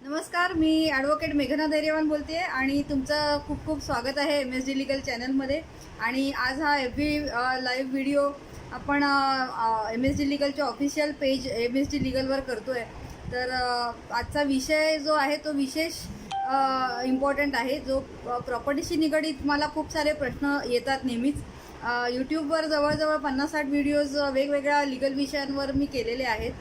नमस्कार, मी ॲडव्होकेट मेघना धैर्यवान बोलते आणि तुमचं खूप खूप स्वागत आहे MS डी लीगल चॅनलमध्ये. आणि आज हा FB लाईव्ह व्हिडिओ आपण MS डी लीगलच्या ऑफिशियल पेज MS डी लीगलवर करतो आहे. तर आजचा विषय जो आहे तो विशेष इम्पॉर्टंट आहे, जो प्रॉपर्टीशी निगडीत मला खूप सारे प्रश्न येतात नेहमीच. यूट्यूबवर जवळजवळ 50-60 व्हिडिओज वेगवेगळ्या लीगल विषयांवर मी केलेले आहेत.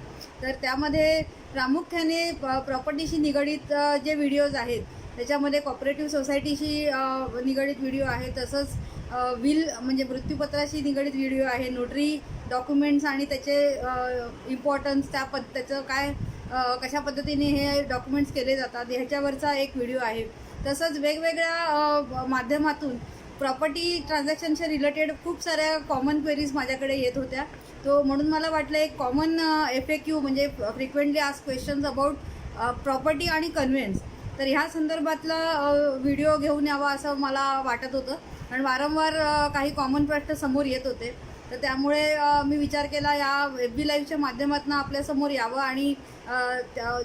तर त्यामध्ये प्रामुख्याने प्रॉपर्टीशी निगडीत जे व्हिडिओज आहेत त्याच्यामध्ये कॉपरेटिव्ह सोसायटीशी निगडीत व्हिडिओ आहे, तसंच विल म्हणजे मृत्यूपत्राशी निगडीत व्हिडिओ आहे, नोटरी डॉक्युमेंट्स आणि त्याचे इम्पॉर्टन्स, त्याचं काय कशा पद्धतीने हे डॉक्युमेंट्स केले जातात ह्याच्यावरचा एक व्हिडिओ आहे. तसंच वेगवेगळ्या माध्यमातून प्रॉपर्टी ट्रान्झॅक्शनच्या रिलेटेड खूप साऱ्या कॉमन क्वेरीज माझ्याकडे येत होत्या. तो म्हणून मला वाटलं एक कॉमन FAQ म्हणजे frequently ask questions about property आणि कन्व्हेन्स, तर ह्या संदर्भातला व्हिडिओ घेऊन यावा असं मला वाटत होतं. कारण वारंवार काही कॉमन प्रश्न समोर येत होते. तर त्यामुळे मी विचार केला या FB लाईव्हच्या माध्यमातून आपल्यासमोर यावं आणि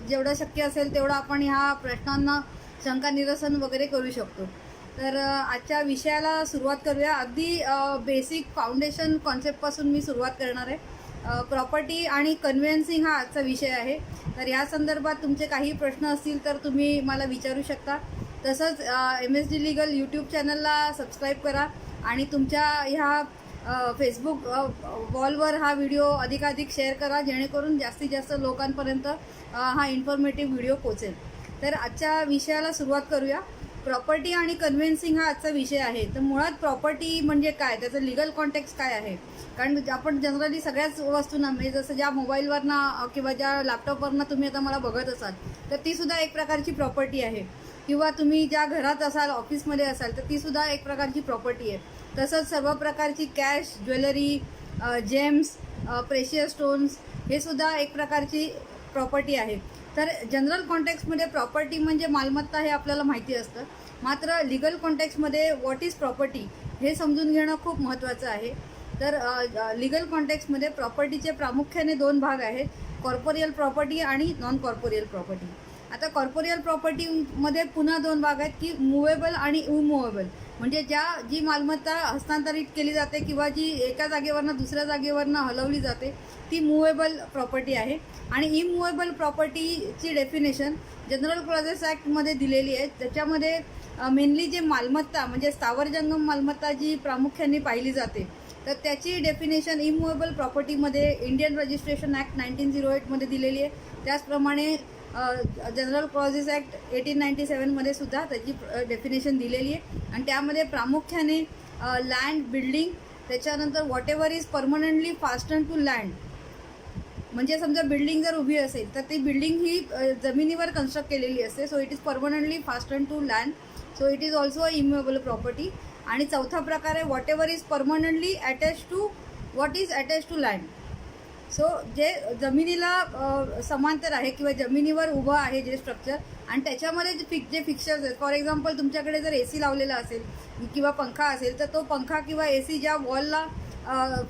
जेवढं शक्य असेल तेवढं आपण ह्या प्रश्नांना शंका निरसन वगैरे करू शकतो. तर आजच्या विषयाला सुरुवात करूया. अगदी बेसिक फाउंडेशन कॉन्सेप्टपासून मी सुरुवात करणार आहे. प्रॉपर्टी आणि कन्व्हेन्सिंग हा आजचा विषय आहे. तर या संदर्भात तुमचे काही प्रश्न असतील तर तुम्ही मला विचारू शकता. तसंच MS डी लीगल यूट्यूब चॅनलला सबस्क्राईब करा आणि तुमच्या ह्या फेसबुक वॉलवर हा व्हिडिओ अधिकाधिक शेअर करा, जेणेकरून जास्तीत जास्त लोकांपर्यंत हा इन्फॉर्मेटिव्ह व्हिडिओ पोचेल. तर आजच्या विषयाला सुरुवात करूया. प्रॉपर्टी आणि कन्व्हेन्सिंग हा आजचा विषय आहे. तर मुळात प्रॉपर्टी म्हणजे काय, त्याचं लिगल कॉन्टेक्स्ट काय आहे? कारण आपण जनरली सगळ्याच वस्तूंना म्हणजे जसं ज्या मोबाईलवरनं किंवा ज्या लॅपटॉपवरनं तुम्ही आता मला बघत असाल तर तीसुद्धा एक प्रकारची प्रॉपर्टी आहे. किंवा तुम्ही ज्या घरात असाल, ऑफिसमध्ये असाल तर तीसुद्धा एक प्रकारची प्रॉपर्टी आहे. तसंच सर्व प्रकारची cash, jewellery, James, precious stones हे सुद्धा एक प्रकारची प्रॉपर्टी आहे. तर जनरल कॉन्टेक्स्टमध्ये प्रॉपर्टी म्हणजे मालमत्ता हे आपल्याला माहिती असतं. मात्र लिगल कॉन्टेक्स्टमध्ये व्हॉट इज प्रॉपर्टी हे समजून घेणं खूप महत्त्वाचं आहे. तर लिगल कॉन्टेक्स्टमध्ये प्रॉपर्टीचे प्रामुख्याने 2 भाग आहेत, कॉर्पोरियल प्रॉपर्टी आणि नॉन कॉर्पोरियल प्रॉपर्टी. आता कॉर्पोरियल प्रॉपर्टीमध्ये पुन्हा 2 भाग आहेत की मुवेबल आणि इमूवेबल. म्हणजे जी मालमत्ता हस्तांतरित केली जाते किंवा जी एका जागेवरनं दुसऱ्या जागेवरनं हलवली जाते ती मुवेबल प्रॉपर्टी आहे. आणि इमूवेबल प्रॉपर्टीची डेफिनेशन जनरल क्लॉजेस ॲक्टमध्ये दिलेली आहे. त्याच्यामध्ये मेनली जे मालमत्ता म्हणजे स्थावर जंगम मालमत्ता जी प्रामुख्याने पाहिली जाते तर त्याची डेफिनेशन इमूवेबल प्रॉपर्टीमध्ये इंडियन रजिस्ट्रेशन ॲक्ट 1908मध्ये दिलेली आहे. त्याचप्रमाणे जनरल क्लॉजेस ॲक्ट 1897मध्ये सुद्धा त्याची डेफिनेशन दिलेली आहे. आणि त्यामध्ये प्रामुख्याने लँड, बिल्डिंग, त्याच्यानंतर whatever is permanently fasten to land, म्हणजे समजा बिल्डिंग जर उभी असेल तर ती बिल्डिंग ही जमिनीवर कन्स्ट्रक्ट केलेली असते. So it is permanently fasten to land, so it is also immovable property. आणि चौथा प्रकार आहे whatever is permanently attach to what is attach to land. So जे जमिनीला समांतर आहे किंवा जमिनीवर उभं आहे जे स्ट्रक्चर आणि त्याच्यामध्ये जे फिक्चर्स आहेत, फॉर एक्झाम्पल तुमच्याकडे जर AC लावलेला असेल किंवा पंखा असेल तर तो पंखा किंवा AC ज्या वॉलला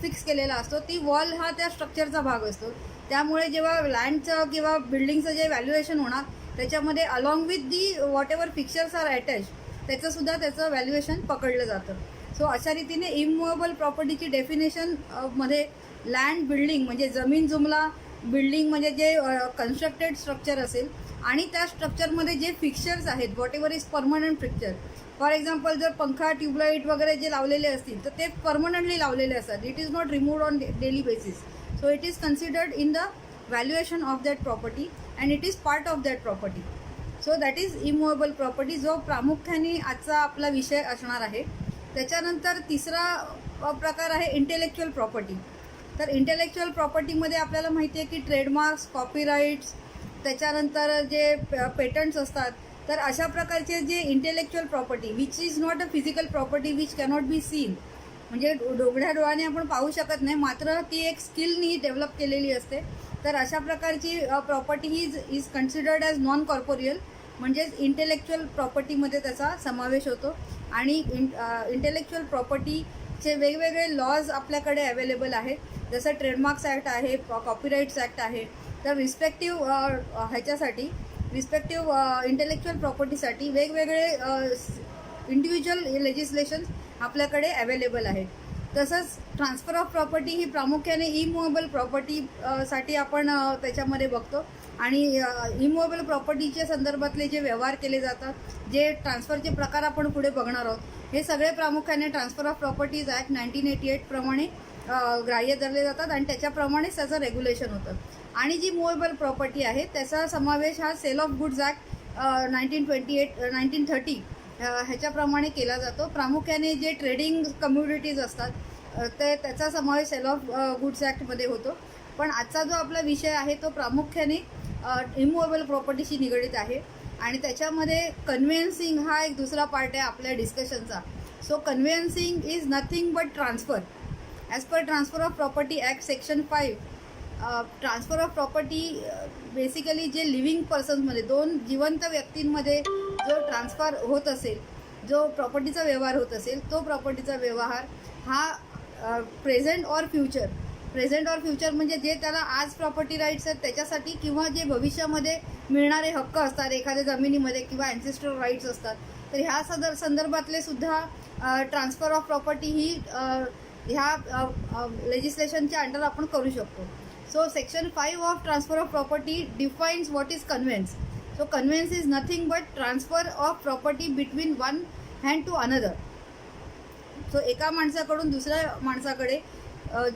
फिक्स केलेला असतो ती वॉल हा त्या स्ट्रक्चरचा भाग असतो. त्यामुळे जेव्हा लँडचं किंवा बिल्डिंगचं जे व्हॅल्युएशन होणार त्याच्यामध्ये along with the whatever fixtures are attach त्याचंसुद्धा त्याचं व्हॅल्युएशन पकडलं जातं. सो अशा रीतीने इमूवेबल प्रॉपर्टीची डेफिनेशन मध्ये लँड, बिल्डिंग म्हणजे जमीन जुमला, बिल्डिंग म्हणजे जे कन्स्ट्रक्टेड स्ट्रक्चर असेल आणि त्या स्ट्रक्चरमध्ये जे फिक्चर्स आहेत whatever is permanent fixture. For example जर पंखा, ट्यूबलाईट वगैरे जे लावलेले असतील तर ते परमनंटली लावलेले असतात. It is not removed on daily basis. So it is considered in the valuation of that property and it is part of that property. So that is immovable property, जो प्रामुख्याने आजचा आपला विषय असणार आहे. त्याच्यानंतर तिसरा प्रकार आहे इंटेलेक्च्युअल प्रॉपर्टी. तर इंटेलेक्च्युअल प्रॉपर्टीमध्ये आपल्याला माहिती आहे की ट्रेडमार्क्स, कॉपीराईट्स, त्याच्यानंतर जे पेटंट्स असतात, तर अशा प्रकारचे जे intellectual property which is not a physical property which cannot be seen, म्हणजे डोळ्या डोळ्याने आपण पाहू शकत नाही, मात्र ती एक स्किलनी डेव्हलप केलेली असते. तर अशा प्रकारची property he is considered as non corporeal, म्हणजेच इंटेलेक्च्युअल प्रॉपर्टीमध्ये त्याचा समावेश होतो. आणि इंटेलेक्च्युअल प्रॉपर्टीचे वेगवेगळे लॉज आपल्याकडे अवेलेबल आहेत, जसं ट्रेडमार्क्स ॲक्ट आहे, कॉपीराईट्स ॲक्ट आहे. तर रिस्पेक्टिव्ह ह्याच्यासाठी रिस्पेक्टिव्ह इंटेलेक्च्युअल प्रॉपर्टीसाठी वेगवेगळे इंडिव्हिज्युअल लेजिस्लेशन आपल्याकडे अवेलेबल आहेत. तसंच ट्रान्सफर ऑफ प्रॉपर्टी ही प्रामुख्याने इमूव्हेबल प्रॉपर्टी साठी आपण त्याच्यामध्ये बघतो. आणि इमूव्हेबल प्रॉपर्टीच्या संदर्भातले जे व्यवहार केले जातात, जे ट्रान्सफरचे प्रकार आपण पुढे बघणार आहोत, हे सगळे प्रामुख्याने ट्रान्सफर ऑफ प्रॉपर्टीज ॲक्ट 1988 प्रमाणे ग्राह्य धरले जातात आणि त्याच्याप्रमाणेच त्याचं रेग्युलेशन होतं. आणि जी मूव्हेबल प्रॉपर्टी आहे त्याचा समावेश हा सेल ऑफ गुड्स ॲक्ट 1930 ह्याच्याप्रमाणे केला जातो. प्रामुख्याने जे ट्रेडिंग कम्युनिटीज असतात त्याचा समावेश सेल ऑफ गुड्स ॲक्टमध्ये होतो. पण आजचा जो आपला विषय आहे तो प्रामुख्याने इमूव्हेबल प्रॉपर्टीशी निगडीत आहे आणि त्याच्यामध्ये कन्व्हेन्सिंग हा एक दुसरा पार्ट आहे आपल्या डिस्कशनचा. So conveyancing is nothing but transfer. As per transfer of property act section 5, transfer of property basically जे लिव्हिंग पर्सन्समध्ये, दोन जिवंत व्यक्तींमध्ये जो ट्रान्सफर होत असेल, जो प्रॉपर्टीचा व्यवहार होत असेल, तो प्रॉपर्टीचा व्यवहार हा प्रेझेंट ऑर फ्युचर म्हणजे जे त्याला आज प्रॉपर्टी राईट्स आहेत त्याच्यासाठी किंवा जे भविष्यामध्ये मिळणारे हक्क असतात एखाद्या जमिनीमध्ये किंवा ॲन्सेस्ट्रल राईट्स असतात, तर ह्या संदर्भातले सुद्धा ट्रान्सफर ऑफ प्रॉपर्टी ही ह्या लेजिस्लेशनच्या अंडर आपण करू शकतो. So section 5 of transfer of property defines what is conveyance. So conveyance is nothing but transfer of property between one hand to another. So एका माणसाकडून दुसऱ्या माणसाकडे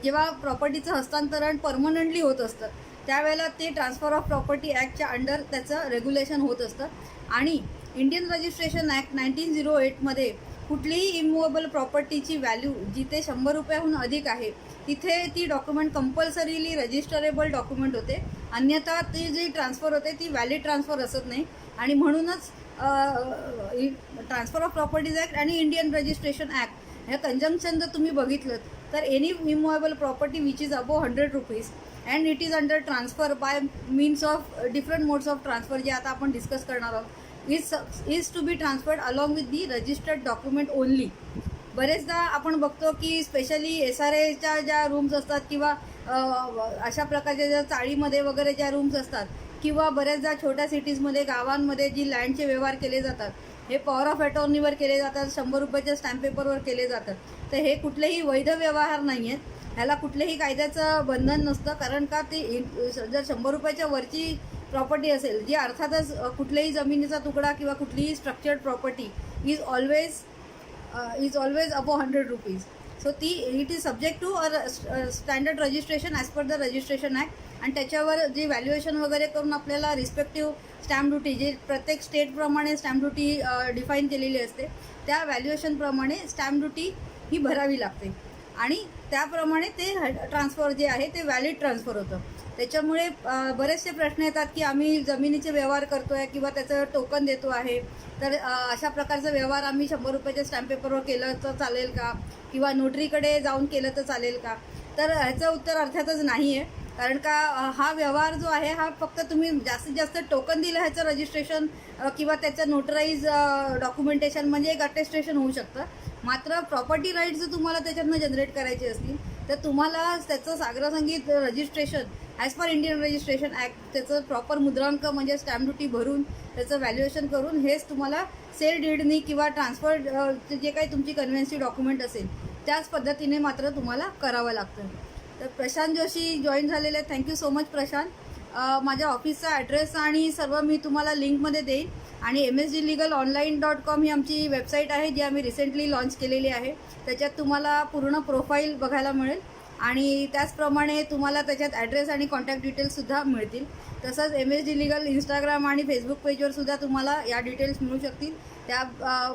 जेव्हा प्रॉपर्टीचं हस्तांतरण परमनंटली होत असतं त्यावेळेला ते ट्रान्सफर ऑफ प्रॉपर्टी ॲक्टच्या अंडर त्याचं रेग्युलेशन होत असतं. आणि इंडियन रजिस्ट्रेशन ॲक्ट 1908मध्ये कुठलीही इमूव्हेबल प्रॉपर्टीची व्हॅल्यू जिथे 100 रुपयाहून अधिक आहे तिथे ती डॉक्युमेंट कंपल्सरीली रजिस्टरेबल डॉक्युमेंट होते. अन्यथा ती जी ट्रान्सफर होते ती व्हॅलिड ट्रान्सफर असत नाही. आणि म्हणूनच ट्रान्सफर ऑफ प्रॉपर्टीज ॲक्ट आणि इंडियन रजिस्ट्रेशन ॲक्ट ह्या कंजंक्शन जर तुम्ही बघितलं तर any immovable property which is above 100 rupees and it is under transfer by means of different modes of transfer जे आता आपण डिस्कस करणार आहोत is to be transferred along with the registered document only. बरेचदा आपण बघतो की स्पेशली SRAच्या ज्या रूम्स असतात किंवा अशा प्रकारच्या ज्या चाळीमध्ये वगैरे ज्या रूम्स असतात किंवा बऱ्याचदा छोट्या सिटीजमध्ये गावांमध्ये जी लँडचे व्यवहार केले जातात हे पॉवर ऑफ अटॉर्नीवर केले जातात, 100 रुपयाच्या स्टॅम्प पेपरवर केले जातात. तर हे कुठलेही वैध व्यवहार नाही आहेत, ह्याला कुठलेही कायद्याचं बंधन नसतं. कारण का ते जर 100 रुपयाच्या वरची प्रॉपर्टी असेल जी अर्थातच कुठल्याही जमिनीचा तुकडा किंवा कुठलीही structured property is always above 100 rupees. So ती it is subject to standard registration as per the registration act. आणि त्याच्यावर जे व्हॅल्युएशन वगैरे करून आपल्याला रिस्पेक्टिव्ह स्टॅम्प ड्युटी जे प्रत्येक स्टेटप्रमाणे स्टॅम्प ड्युटी डिफाईन केलेली असते त्या व्हॅल्युएशनप्रमाणे स्टॅम्प ड्युटी ही भरावी लागते आणि त्याप्रमाणे ते ट्रान्सफर जे आहे ते व्हॅलिड ट्रान्सफर होतं. त्याच्यामुळे बरेचसे प्रश्न येतात की आम्ही जमिनीचे व्यवहार करतो आहे किंवा त्याचं टोकन देतो आहे, तर अशा प्रकारचा व्यवहार आम्ही 100 रुपयाच्या स्टॅम्प पेपरवर केलं तर चालेल का किंवा नोटरीकडे जाऊन केलं तर चालेल का. तर ह्याचं उत्तर अर्थातच नाही आहे. कारण का हा व्यवहार जो आहे हा फक्त तुम्ही जास्तीत जास्त टोकन दिलं ह्याचं रजिस्ट्रेशन किंवा त्याचं नोटराईज डॉक्युमेंटेशन म्हणजे एक अटेस्टेशन होऊ शकतं. मात्र प्रॉपर्टी राईट्स जर तुम्हाला त्याच्यातनं जनरेट करायचे असतील तर तुम्हाला त्याचं साग्रसंगीत registration as per Indian registration act त्याचं प्रॉपर मुद्रांक म्हणजे स्टॅम्प ड्युटी भरून त्याचं व्हॅल्युएशन करून हेच तुम्हाला सेल डीडनी किंवा ट्रान्सफर जे काही तुमची कन्व्हेन्सी डॉक्युमेंट असेल त्याच पद्धतीने मात्र तुम्हाला करावं लागतं. तर प्रशांत जोशी जॉईन झालेले आहेत. Thank you so much Prashant. माझ्या ऑफिसचा ॲड्रेस आणि सर्व मी तुम्हाला लिंकमध्ये देईन. आणि msdlegalonline.com ही आमची वेबसाईट आहे जी आम्ही रिसेंटली लॉन्च केलेली आहे. त्याच्यात तुम्हाला पूर्ण प्रोफाईल बघायला मिळेल आणि त्याचप्रमाणे तुम्हाला त्याच्यात ॲड्रेस आणि कॉन्टॅक्ट डिटेल्ससुद्धा मिळतील. तसंच MSD लीगल इंस्टाग्राम आणि फेसबुक पेजवरसुद्धा तुम्हाला या डिटेल्स मिळू शकतील. त्या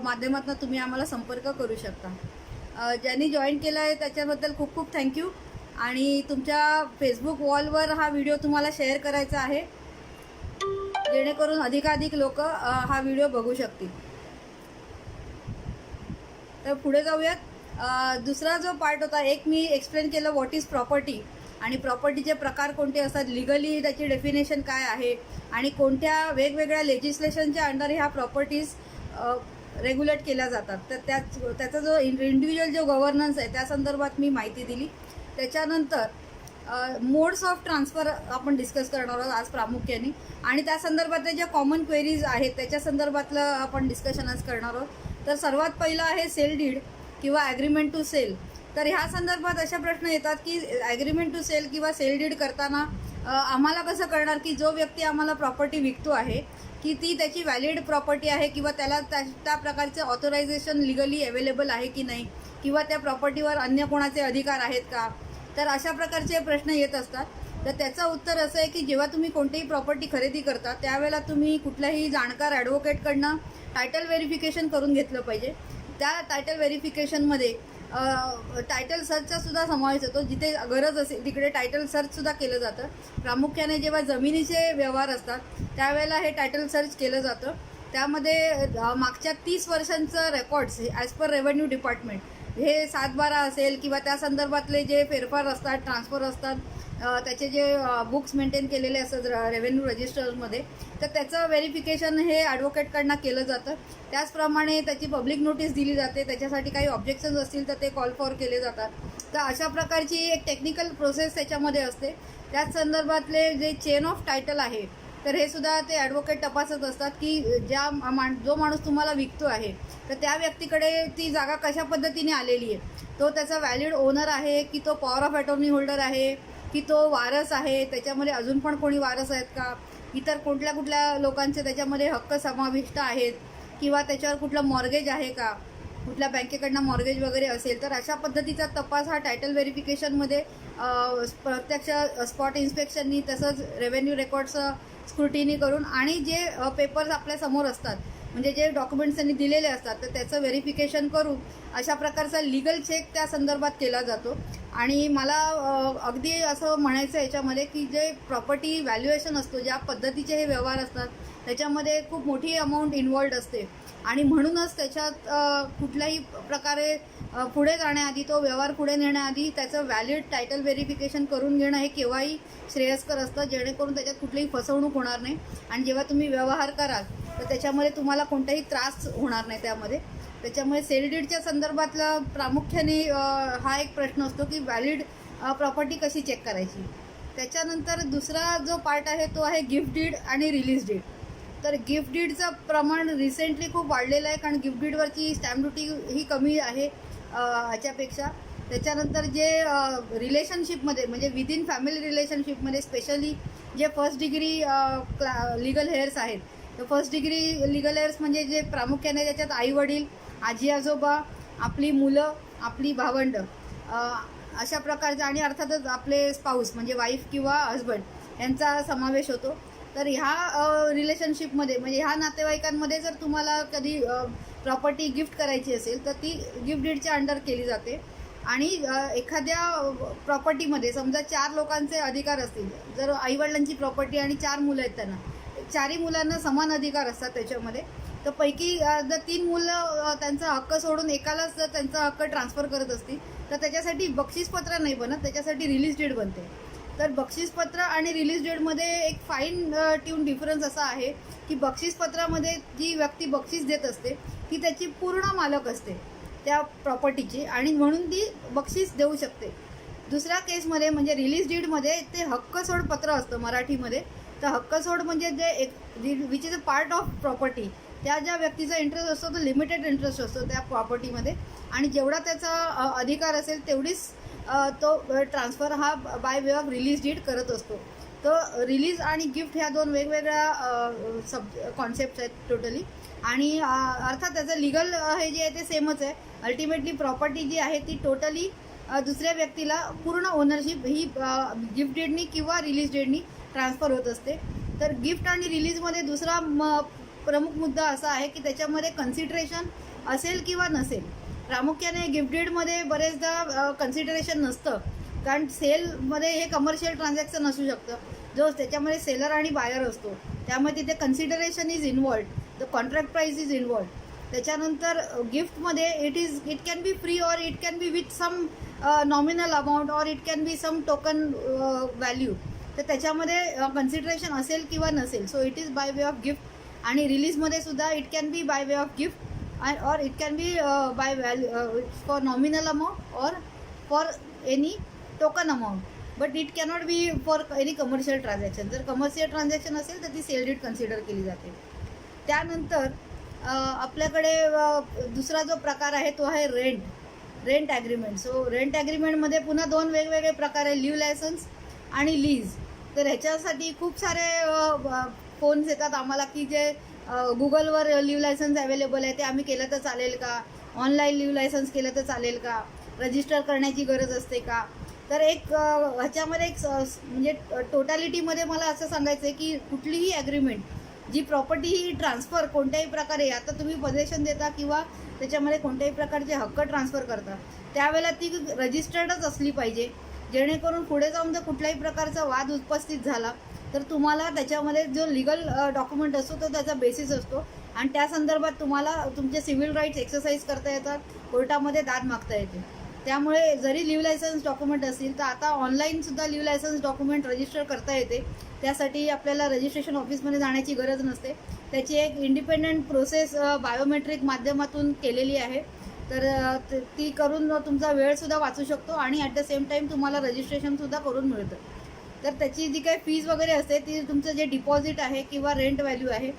माध्यमातून तुम्ही आम्हाला संपर्क करू शकता. ज्यांनी जॉईन केलं आहे त्याच्याबद्दल खूप खूप थँक्यू. आणि तुमच्या फेसबुक वॉलवर हा व्हिडिओ तुम्हाला शेअर करायचा आहे जेणेकरून अधिकाधिक लोक हा व्हिडिओ बघू शकतील. तर पुढे जाऊयात. दुसरा जो पार्ट होता एक मी एक्सप्लेन केलं व्हॉट इज प्रॉपर्टी आणि प्रॉपर्टीचे प्रकार कोणते असतात, लिगली त्याची डेफिनेशन काय आहे आणि कोणत्या वेगवेगळ्या लेजिस्लेशनच्या अंडर ह्या प्रॉपर्टीज रेग्युलेट केल्या जातात. तर त्याचा जो इंडिव्हिज्युअल जो गव्हर्नन्स आहे त्या संदर्भात मी माहिती दिली. त्याच्यानंतर मोड्स ऑफ ट्रान्सफर आपण डिस्कस करणार आहोत आज प्रामुख्याने, आणि त्या संदर्भातल्या ज्या कॉमन क्वेरीज आहेत त्याच्या संदर्भातलं आपण डिस्कशन आज करणार आहोत. तर सर्वात पहिलं आहे सेल डीड किंवा ॲग्रीमेंट टू सेल. तर ह्या संदर्भात अशा प्रश्न येतात की ॲग्रीमेंट टू सेल किंवा सेल डीड करताना आम्हाला कसं कळणार की जो व्यक्ती आम्हाला प्रॉपर्टी विकतो आहे की ती त्याची व्हॅलिड प्रॉपर्टी आहे किंवा त्याला त्या प्रकारचे ऑथोरायझेशन लिगली अवेलेबल आहे की नाही, किंवा त्या प्रॉपर्टीवर अन्य कोणाचे अधिकार आहेत का. तर अशा प्रकारचे प्रश्न येत असतात. तर त्याचं उत्तर असं आहे की जेव्हा तुम्ही कोणतीही प्रॉपर्टी खरेदी करता त्यावेळेला तुम्ही कुठल्याही जाणकार ॲडव्होकेटकडनं टायटल व्हेरिफिकेशन करून घेतलं पाहिजे. त्या टायटल व्हेरिफिकेशनमध्ये टायटल सर्चचा सुद्धा समावेश होतो. जिथे गरज असेल तिकडे टायटल सर्चसुद्धा केलं जातं. प्रामुख्याने जेव्हा जमिनीचे व्यवहार असतात त्यावेळेला हे टायटल सर्च केलं जातं. त्यामध्ये मागच्या 30 वर्षांचं records as per revenue department हे 7/12 असेल किंवा त्या संदर्भातले जे फेरफार असतात, ट्रान्सफर असतात, त्याचे जे बुक्स मेंटेन केलेले असतात रेव्हेन्यू रजिस्टर्समध्ये, तर त्याचं व्हेरिफिकेशन हे ॲडव्होकेटकडनं केलं जातं. त्याचप्रमाणे त्याची पब्लिक नोटीस दिली जाते. त्याच्यासाठी काही ऑब्जेक्शन्स असतील तर ते कॉल फॉर केले जातात. तर अशा प्रकारची एक टेक्निकल प्रोसेस त्याच्यामध्ये असते. त्याच संदर्भातले जे चेन ऑफ टायटल आहे तर हे सुद्धा ते ॲडव्होकेट तपासत असतात की जो माणूस तुम्हाला विकतो आहे तर त्या व्यक्तीकडे ती जागा कशा पद्धतीने आलेली आहे, तो त्याचा व्हॅलिड ओनर आहे की तो पॉवर ऑफ अटॉर्नी होल्डर आहे की तो वारस आहे, त्याच्यामध्ये अजून पण कोणी वारस आहेत का, इतर कुठल्या लोकांचे त्याच्यामध्ये हक्क समाविष्ट आहेत, किंवा त्याच्यावर कुठलं मॉर्गेज आहे का, कुठल्या बँकेकडनं मॉर्गेज वगैरे असेल. तर अशा पद्धतीचा तपास हा टायटल व्हेरिफिकेशनमध्ये प्रत्यक्ष स्पॉट इन्स्पेक्शननी तसंच रेव्हेन्यू रेकॉर्ड्सचं स्क्रुटिनी करून आणि जे पेपर्स आपल्यासमोर असतात म्हणजे जे डॉक्युमेंट्स त्यांनी दिलेले असतात तर त्याचं व्हेरिफिकेशन करून अशा प्रकारचा लिगल चेक त्या संदर्भात केला जातो. आणि मला अगदी असं म्हणायचं आहे याच्यामध्ये की जे प्रॉपर्टी व्हॅल्युएशन असतो, ज्या पद्धतीचे हे व्यवहार असतात त्याच्यामध्ये खूप मोठी अमाऊंट इन्व्हॉल्ड असते आणि म्हणूनच त्याच्यात कुठल्याही प्रकारे पुढे जाण्याआधी, तो व्यवहार पुढे नेण्याआधी त्याचं व्हॅलिड टायटल व्हेरिफिकेशन करून घेणं हे केव्हाही श्रेयस्कर असतं, जेणेकरून त्याच्यात कुठलीही फसवणूक होणार नाही आणि जेव्हा तुम्ही व्यवहार कराल तर त्याच्यामध्ये तुम्हाला कोणताही त्रास होणार नाही त्यामध्ये. त्याच्यामुळे सेल डीडच्या संदर्भातला प्रामुख्याने हा एक प्रश्न असतो की व्हॅलिड प्रॉपर्टी कशी चेक करायची. त्याच्यानंतर दुसरा जो पार्ट आहे तो आहे गिफ्ट डीड आणि रिलीज डीड. तर गिफ्ट डीडचं प्रमाण रिसेंटली खूप वाढलेलं आहे कारण गिफ्ट डीडवरची स्टॅम्प ड्युटी ही कमी आहे ह्याच्यापेक्षा. त्याच्यानंतर जे रिलेशनशिपमध्ये म्हणजे विदिन फॅमिली रिलेशनशिपमध्ये स्पेशली जे फर्स्ट डिग्री लिगल हेअर्स आहेत, तर फर्स्ट डिग्री लिगल हेअर्स म्हणजे जे प्रामुख्याने त्याच्यात आईवडील, आजी आजोबा, आपली मुलं, आपली भावंड अशा प्रकारचे आणि अर्थातच आपले स्पाऊस म्हणजे वाईफ किंवा हजबंड यांचा समावेश होतो. तर ह्या रिलेशनशिपमध्ये म्हणजे ह्या नातेवाईकांमध्ये जर तुम्हाला कधी प्रॉपर्टी गिफ्ट करायची असेल तर ती गिफ्ट डीडच्या अंडर केली जाते. आणि एखाद्या प्रॉपर्टीमध्ये समजा 4 लोकांचे अधिकार असतील, जर आईवडिलांची प्रॉपर्टी आणि 4 मुलं आहेत त्यांना, 4ही मुलांना समान अधिकार असतात त्याच्यामध्ये, तर पैकी जर 3 मुलं त्यांचा हक्क सोडून एकालाच जर त्यांचा हक्क ट्रान्सफर करत असतील तर त्याच्यासाठी बक्षीसपत्र नाही बनत, त्याच्यासाठी रिलीज डीड बनते. तर बक्षीसपत्र आणि रिलीज डीडमध्ये एक फाईन ट्यून डिफरन्स असा आहे की बक्षीसपत्रामध्ये जी व्यक्ती बक्षीस देत असते ती त्याची पूर्ण मालक असते त्या प्रॉपर्टीची आणि म्हणून ती बक्षीस देऊ शकते. दुसऱ्या केसमध्ये म्हणजे रिलीज डीडमध्ये ते हक्कसोड पत्र असतं मराठीमध्ये. तर हक्कसोड म्हणजे जे which is a part of property, त्या ज्या व्यक्तीचा इंटरेस्ट असतो तो लिमिटेड इंटरेस्ट असतो त्या प्रॉपर्टीमध्ये आणि जेवढा त्याचा अधिकार असेल तेवढीच तो ट्रान्सफर हा by way of release deed करत असतो. तर रिलीज आणि गिफ्ट ह्या 2 वेगवेगळ्या कॉन्सेप्ट आहेत टोटली. आणि अर्थात त्याचं लिगल हे जे आहे ते सेमच आहे. अल्टिमेटली प्रॉपर्टी जी आहे ती टोटली दुसऱ्या व्यक्तीला पूर्ण ओनरशिप ही गिफ्ट डीडनी किंवा रिलीज डीडनी ट्रान्सफर होत असते. तर गिफ्ट आणि रिलीजमध्ये दुसरा प्रमुख मुद्दा असा आहे की त्याच्यामध्ये कन्सिडरेशन असेल किंवा नसेल. प्रामुख्याने गिफ्ट डीडमध्ये बरेचदा कन्सिडरेशन नसतं कारण सेलमध्ये हे कमर्शियल ट्रान्झॅक्शन असू शकतं, जो त्याच्यामध्ये सेलर आणि बायर असतो, त्यामुळे तिथे consideration is involved, the contract price is involved. त्याच्यानंतर गिफ्टमध्ये it can be free or it can be with some nominal amount or it can be some token value. तर त्याच्यामध्ये कन्सिडरेशन असेल किंवा नसेल, so it is by way of gift. आणि रिलीजमध्ये सुद्धा it can be by way of gift or it can be by value for nominal amount or for any token amount. But it cannot be for any commercial transaction. जर commercial transaction असेल तर ती sale deed consider केली जाते. त्यानंतर आपल्याकडे दुसरा जो प्रकार आहे तो आहे रेंट ॲग्रीमेंट. सो रेंट ॲग्रीमेंटमध्ये पुन्हा 2 वेगवेगळे प्रकार आहे, लिव्ह लायसन्स आणि लीज. तर ह्याच्यासाठी खूप सारे फोन्स येतात आम्हाला की जे गुगलवर लिव्ह लायसन्स अवेलेबल आहे ते आम्ही केलं तर चालेल का, ऑनलाईन लिव्ह लायसन्स केलं तर चालेल का, रजिस्टर करण्याची गरज असते का. तर ह्याच्यामध्ये म्हणजे टोटॅलिटीमध्ये मला असं सांगायचं आहे की कुठलीही ॲग्रीमेंट जी प्रॉपर्टी ही ट्रान्सफर कोणत्याही प्रकारे, आता तुम्ही पोझेशन देता किंवा त्याच्यामध्ये कोणत्याही प्रकारचे हक्क ट्रान्सफर करता, त्यावेळेला ती रजिस्टर्डच असली पाहिजे, जेणेकरून पुढे जाऊन जर कुठल्याही प्रकारचा वाद उपस्थित झाला तर तुम्हाला त्याच्यामध्ये जो लिगल डॉक्युमेंट असतो तो त्याचा बेसिस असतो आणि त्या संदर्भात तुम्हाला तुमचे सिव्हिल राईट्स एक्सरसाइज करता येतात, कोर्टामध्ये दाद मागता येते. त्यामुळे जरी लिव्ह लायसन्स डॉक्युमेंट असतील तर आता ऑनलाईनसुद्धा लिव्ह लायसन्स डॉक्युमेंट रजिस्टर करता येते. त्यासाठी आपल्याला रजिस्ट्रेशन ऑफिसमध्ये जाण्याची गरज नसते. त्याची एक इंडिपेंडंट प्रोसेस बायोमेट्रिक माध्यमातून केलेली आहे. तर ती करून तुमचा वेळसुद्धा वाचू शकतो आणि ॲट द सेम टाईम तुम्हाला रजिस्ट्रेशनसुद्धा करून मिळतं. तर त्याची जी काही फीज वगैरे असते ती तुमचं जे डिपॉझिट आहे किंवा रेंट व्हॅल्यू आहे,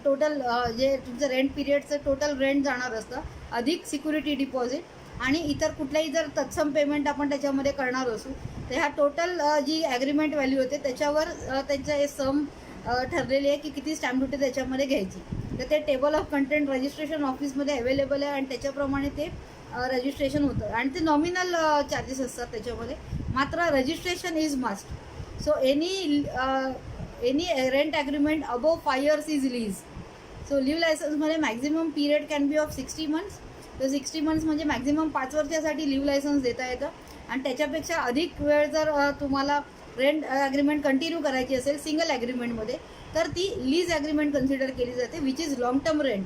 टोटल जे तुमचं रेंट पिरियडचं टोटल रेंट जाणार असतं, अधिक सिक्युरिटी डिपॉझिट आणि इतर कुठल्याही जर तत्सम पेमेंट आपण त्याच्यामध्ये करणार असू तर ह्या टोटल जी ॲग्रीमेंट व्हॅल्यू होते त्याच्यावर त्यांचं सम ठरलेली आहे की किती स्टॅम्प ड्युटी त्याच्यामध्ये घ्यायची. तर ते टेबल ऑफ कंटेंट रजिस्ट्रेशन ऑफिसमध्ये अवेलेबल आहे आणि त्याच्याप्रमाणे ते रजिस्ट्रेशन होतं आणि ते नॉमिनल चार्जेस असतात त्याच्यामध्ये. मात्र registration is must. So any rent agreement above 5 years is lease. So leave लायसन्समध्ये maximum period can be of 60 months. तर 60 months म्हणजे मॅक्झिमम 5 वर्षासाठी लिव्ह लायसन्स देता येतं आणि त्याच्यापेक्षा अधिक वेळ जर तुम्हाला रेंट ॲग्रीमेंट कंटिन्यू करायची असेल सिंगल ॲग्रीमेंटमध्ये तर ती लीज ॲग्रीमेंट कन्सिडर केली जाते, which is long term rent.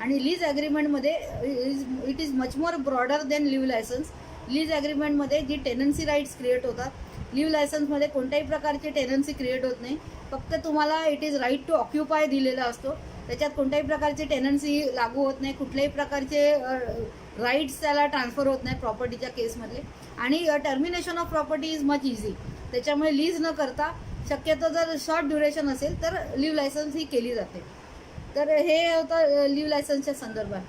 आणि लीज ॲग्रीमेंटमध्ये it is much more broader than leave licence. Lease ॲग्रीमेंटमध्ये जी टेनन्सी राईट्स क्रिएट होतात, लिव्ह लायसन्समध्ये कोणत्याही प्रकारची टेनन्सी क्रिएट होत नाही. फक्त तुम्हाला it is right to occupy दिलेला असतो. त्याच्यात कोणत्याही प्रकारची टेनन्सी लागू होत नाही, कुठल्याही प्रकारचे राईट्स त्याला ट्रान्सफर होत नाही प्रॉपर्टीच्या केसमधले. आणि termination of property is much easy. त्याच्यामुळे लीज न करता शक्यतो जर शॉर्ट ड्युरेशन असेल तर लिव्ह लायसन्स ही केली जाते. तर हे होतं लिव्ह लायसन्सच्या संदर्भात.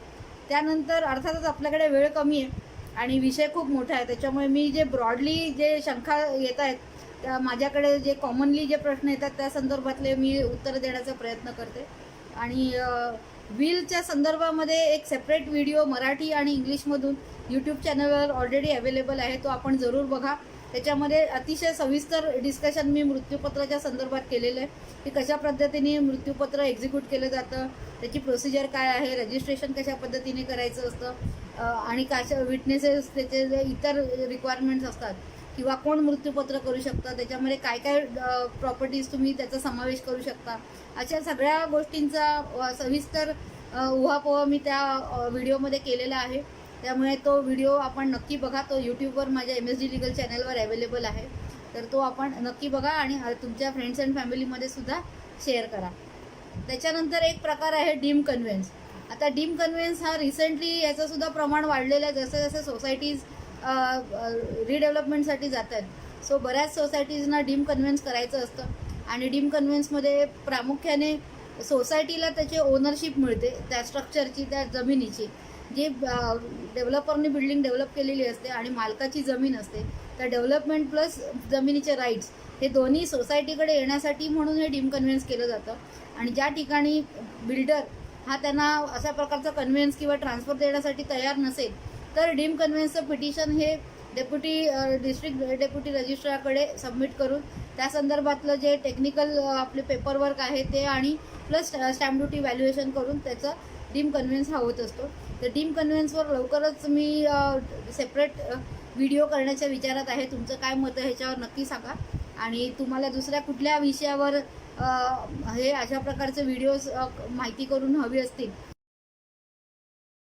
त्यानंतर अर्थातच आपल्याकडे वेळ कमी आहे आणि विषय खूप मोठा आहे, त्याच्यामुळे मी जे ब्रॉडली जे शंका येत आहेत त्या माझ्याकडे जे कॉमनली जे प्रश्न येतात त्या संदर्भातले मी उत्तर देण्याचा प्रयत्न करते. आणि विलच्या संदर्भामध्ये एक सेपरेट व्हिडिओ मराठी आणि इंग्लिशमधून यूट्यूब चॅनलवर ऑलरेडी अवेलेबल आहे, तो आपण जरूर बघा. त्याच्यामध्ये अतिशय सविस्तर डिस्कशन मी मृत्यूपत्राच्या संदर्भात केलेलं आहे की कशा पद्धतीने मृत्यूपत्र एक्झिक्यूट केलं जातं, त्याची प्रोसिजर काय आहे, रजिस्ट्रेशन कशा पद्धतीने करायचं असतं आणि कशा विटनेसेस त्याचे जे इतर रिक्वायरमेंट्स असतात किंवा कोण मृत्यूपत्र करू शकतं, त्याच्यामध्ये काय काय प्रॉपर्टीज तुम्ही त्याचा समावेश करू शकता, अशा सगळ्या गोष्टींचा सविस्तर उहापोह मी त्या व्हिडिओमध्ये केलेला आहे. त्यामुळे तो व्हिडिओ आपण नक्की बघा. तो यूट्यूबवर माझ्या MSD लिगल चॅनलवर अवेलेबल आहे. तर तो आपण नक्की बघा आणि तुमच्या फ्रेंड्स अँड फॅमिलीमध्ये सुद्धा शेअर करा. त्याच्यानंतर एक प्रकार आहे डीम कन्व्हेन्स. आता डीम कन्व्हेन्स हा रिसेंटली याचंसुद्धा प्रमाण वाढलेलं आहे. जसं जसं सोसायटीज रिडेव्हलपमेंटसाठी जात आहेत, सो बऱ्याच सोसायटीजना डीम कन्व्हेन्स करायचं असतं आणि डीम कन्व्हेन्समध्ये प्रामुख्याने सोसायटीला त्याची ओनरशिप मिळते, त्या स्ट्रक्चरची, त्या जमिनीची. जी डेव्हलपरने बिल्डिंग डेव्हलप केलेली असते आणि मालकाची जमीन असते, तर डेव्हलपमेंट प्लस जमिनीचे राईट्स हे दोन्ही सोसायटीकडे येण्यासाठी म्हणून हे डीम कन्व्हेन्स केलं जातं. आणि ज्या ठिकाणी बिल्डर हा त्यांना अशा प्रकारचा कन्व्हेन्स किंवा ट्रान्सफर देण्यासाठी तयार नसेल तर डीम कन्व्हेन्सचं पिटिशन हे डिस्ट्रिक्ट डेप्युटी रजिस्ट्रारकडे सबमिट करून त्या संदर्भातलं जे टेक्निकल आपले पेपरवर्क आहे ते आणि प्लस स्टॅम्प ड्युटी व्हॅल्युएशन करून त्याचं डीम कन्व्हेन्स हा होत असतो. तर डीम कन्व्हेन्सवर लवकरच मी सेपरेट व्हिडिओ करण्याच्या विचारात आहे. तुमचं काय मत आहे ह्याच्यावर नक्की सांगा. आणि तुम्हाला दुसऱ्या कुठल्या विषयावर हे अशा प्रकारचे व्हिडिओज माहिती करून हवी असतील